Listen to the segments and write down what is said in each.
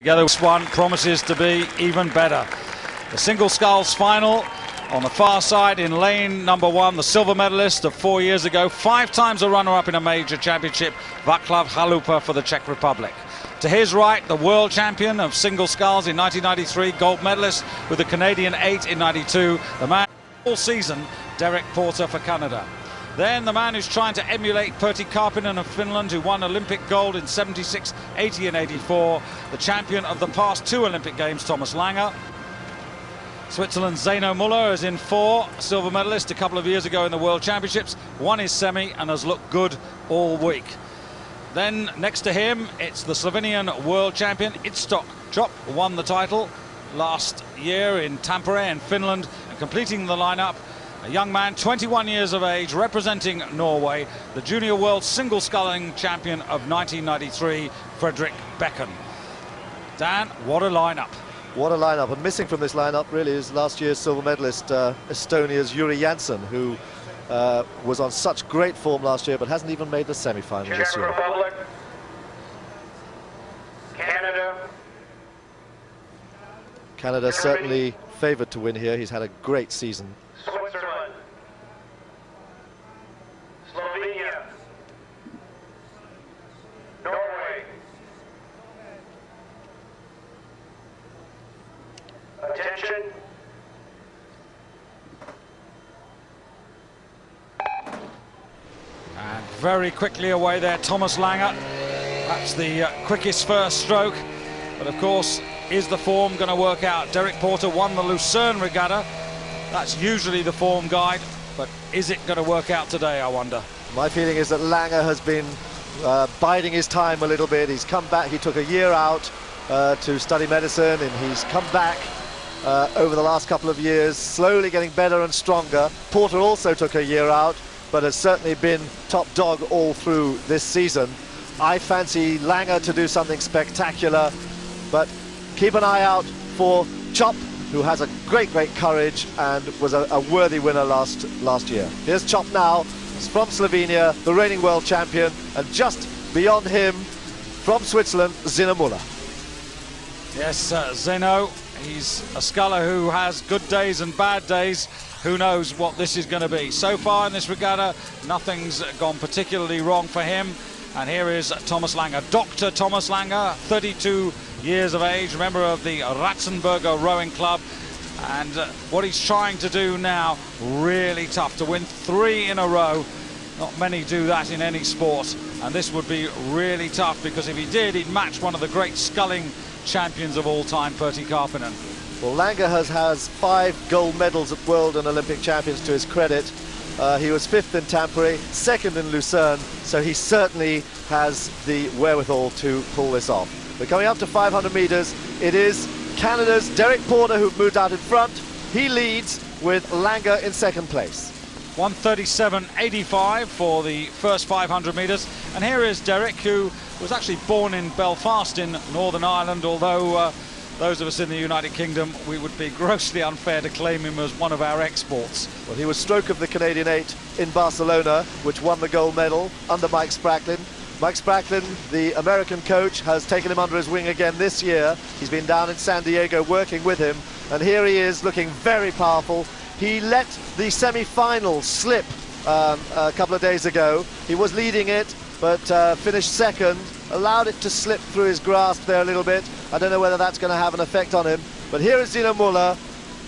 Together, this one promises to be even better. The single sculls final on the far side in lane number 1, the silver medalist of 4 years ago, 5 times a runner-up in a major championship, Václav Chalupa for the Czech Republic. To his right, the world champion of single sculls in 1993, gold medalist with the Canadian 8 in 92, the man all season, Derek Porter for Canada. Then the man who's trying to emulate Pertti Karppinen of Finland, who won Olympic gold in 76, 80 and 84. The champion of the past 2 Olympic Games, Thomas Lange. Switzerland's Xeno Muller is in 4, silver medalist a couple of years ago in the World Championships, won his semi and has looked good all week. Then next to him, it's the Slovenian world champion, Iztok Čop, won the title last year in Tampere in Finland, and completing the lineup, a young man, 21 years of age, representing Norway, the junior world single sculling champion of 1993, Fredrik Bekken. Dan, what a lineup. What a lineup, and missing from this lineup really is last year's silver medalist, Estonia's Jüri Janson, who was on such great form last year but hasn't even made the semi-final this year. Republic, Canada certainly favoured to win here. He's had a great season. Switzerland, Slovenia, Norway. Attention. And very quickly away there, Thomas Lange. That's the quickest first stroke. But of course, is the form going to work out? Derek Porter won the Lucerne Regatta. That's usually the form guide, but is it going to work out today, I wonder? My feeling is that Lange has been biding his time a little bit. He's come back, he took a year out to study medicine, and he's come back over the last couple of years, slowly getting better and stronger. Porter also took a year out, but has certainly been top dog all through this season. I fancy Lange to do something spectacular, but keep an eye out for Čop, who has a great courage and was a worthy winner last year. Here's Čop now. He's from Slovenia, the reigning world champion, and just beyond him, from Switzerland, Xeno Muller. Yes, Xeno, he's a sculler who has good days and bad days. Who knows what this is going to be? So far in this regatta, nothing's gone particularly wrong for him. And here is Thomas Lange, Dr. Thomas Lange, 32 years of age, member of the Ratzenberger Rowing Club. And what he's trying to do now, really tough, to win 3 in a row. Not many do that in any sport, and this would be really tough, because if he did, he'd match one of the great sculling champions of all time, Pertti Karppinen. Well, Lange has 5 gold medals at World and Olympic Champions to his credit. He was 5th in Tampere, 2nd in Lucerne, so he certainly has the wherewithal to pull this off. We're coming up to 500 metres. It is Canada's Derek Porter who've moved out in front. He leads with Lange in 2nd place. 1:37.85 for the first 500 metres. And here is Derek, who was actually born in Belfast in Northern Ireland, although those of us in the United Kingdom, we would be grossly unfair to claim him as one of our exports. Well, he was stroke of the Canadian 8 in Barcelona, which won the gold medal under Mike Spracklin. Mike Spracklin, the American coach, has taken him under his wing again this year. He's been down in San Diego working with him, and here he is looking very powerful. He let the semi-final slip a couple of days ago. He was leading it, but finished 2nd, allowed it to slip through his grasp there a little bit. I don't know whether that's going to have an effect on him, but here is Xeno Muller,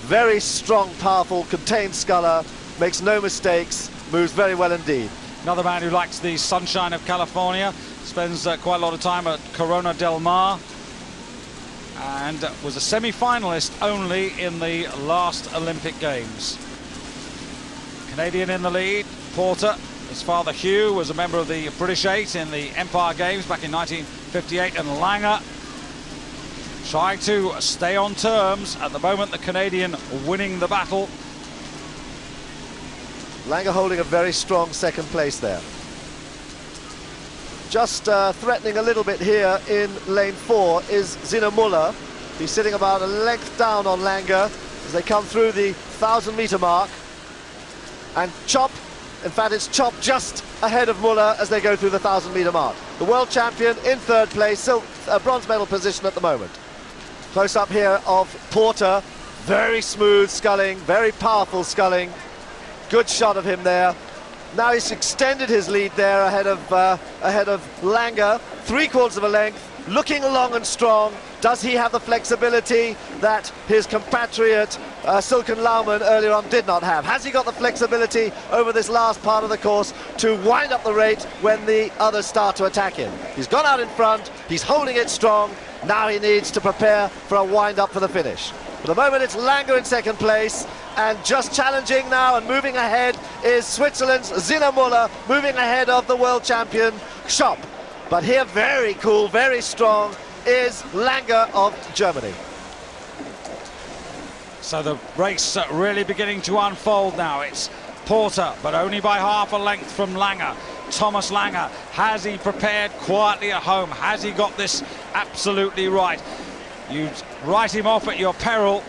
very strong, powerful, contained sculler, makes no mistakes, moves very well indeed. Another man who likes the sunshine of California, spends quite a lot of time at Corona del Mar, and was a semi-finalist only in the last Olympic Games. Canadian in the lead, Porter. His father Hugh was a member of the British 8 in the Empire Games back in 1958, and Lange trying to stay on terms. At the moment, the Canadian winning the battle. Lange holding a very strong 2nd place there. Just threatening a little bit here in lane 4 is Xeno Muller. He's sitting about a length down on Lange as they come through the 1,000-metre mark. And Čop, in fact, it's Čop just ahead of Muller as they go through the 1,000-metre mark. the world champion in third place, bronze medal position at the moment. Close up here of Porter, very smooth sculling, very powerful sculling. Good shot of him there. Now he's extended his lead there ahead of Langer, 3/4 of a length, looking long and strong. Does he have the flexibility that his compatriot Silken Laumann earlier on did not have? Has he got the flexibility over this last part of the course to wind up the rate when the others start to attack him? He's gone out in front, he's holding it strong. Now he needs to prepare for a wind up for the finish. For the moment it's Langer in second place, and just challenging now and moving ahead is Switzerland's Xeno Muller, moving ahead of the world champion Schopp. But here, very cool, very strong, is Langer of Germany. So the race really beginning to unfold now. It's Porter, but only by half a length from Langer. Thomas Langer, has he prepared quietly at home? Has he got this absolutely right? You write him off at your peril.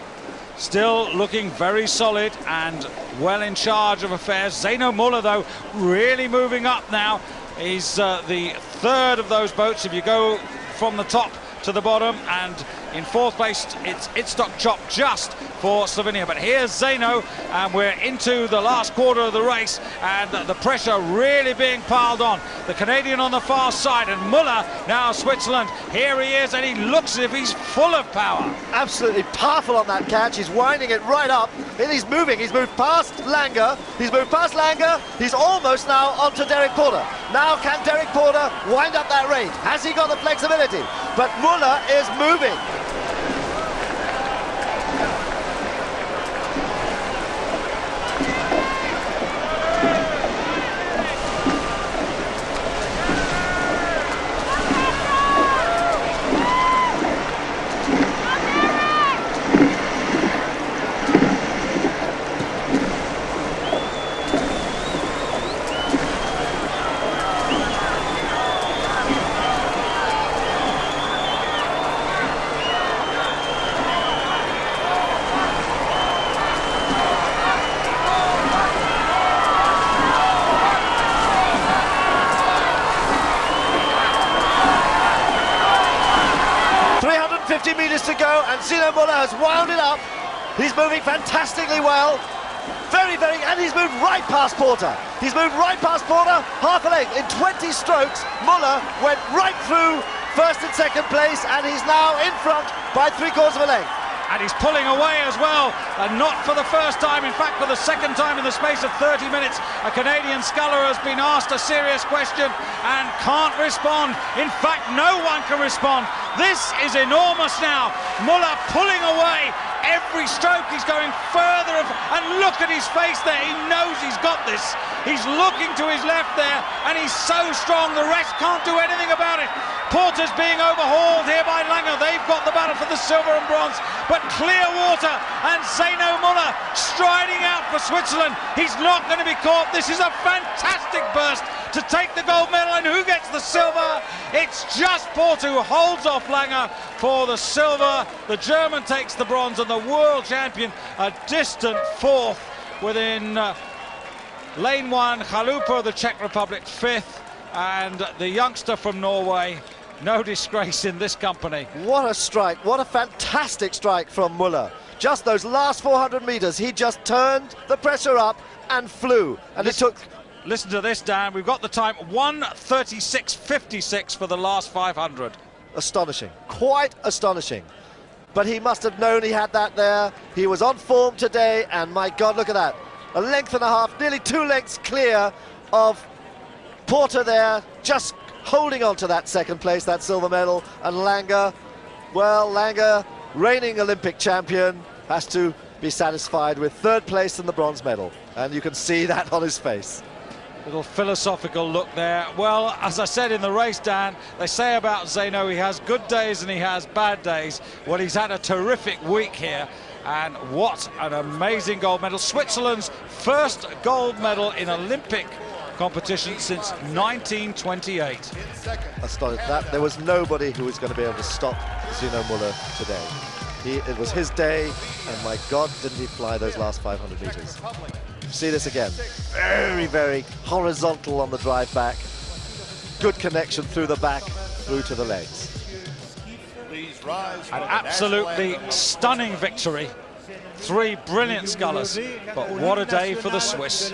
Still looking very solid and well in charge of affairs. Xeno Muller, though, really moving up now. He's the third of those boats if you go from the top to the bottom, and in fourth place it's Itzhak Chop just for Slovenia. But here's Xeno, and we're into the last quarter of the race, and the pressure really being piled on. The Canadian on the far side, and Muller now Switzerland. Here he is, and he looks as if he's full of power. Absolutely powerful on that catch. He's winding it right up, and he's moving. He's moved past Langer. He's almost now onto Derek Porter. Now can Derek Porter wind up that rate? Has he got the flexibility? But Muller is moving. Meters to go, and Xeno Muller has wound it up. He's moving fantastically well. And he's moved right past Porter. Half a length. In 20 strokes, Muller went right through first and second place, and he's now in front by 3/4 of a length. And he's pulling away as well, and not for the first time, in fact for the second time in the space of 30 minutes. A Canadian sculler has been asked a serious question and can't respond. In fact, no one can respond. This is enormous now. Muller pulling away. Every stroke he's going further, and look at his face there. He knows he's got this. He's looking to his left there, and he's so strong the rest can't do anything about it. Porter's being overhauled here by Langer. They've got the battle for the silver and bronze, but clear water, and Xeno Muller striding out for Switzerland. He's not going to be caught. This is a fantastic burst to take the gold medal, and who gets the silver? It's just Porter who holds off Langer for the silver. The German takes the bronze, and the world champion a distant fourth within lane one. Chalupa, the Czech Republic, fifth, and the youngster from Norway. No disgrace in this company. What a strike, what a fantastic strike from Muller. Just those last 400 meters, he just turned the pressure up and flew. And Listen to this, Dan. We've got the time 1:36.56 for the last 500. Astonishing, quite astonishing. But he must have known he had that there. He was on form today, and my God, look at that. A length and a half, nearly 2 lengths clear of Porter there, just holding on to that second place, that silver medal. And Langer, well, Langer, reigning Olympic champion, has to be satisfied with third place and the bronze medal. And you can see that on his face. Little philosophical look there. Well, as I said in the race, Dan, they say about Xeno, he has good days and he has bad days. Well, he's had a terrific week here, and what an amazing gold medal. Switzerland's first gold medal in Olympic competition since 1928. That there was nobody who was going to be able to stop Xeno Muller today. It was his day, and my God, didn't he fly those last 500 meters. See this again. Very, very horizontal on the drive back. good connection through the back, through to the legs. An absolutely stunning victory. 3 brilliant scullers, but what a day for the Swiss.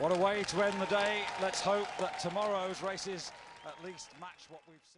What a way to end the day. Let's hope that tomorrow's races at least match what we've seen.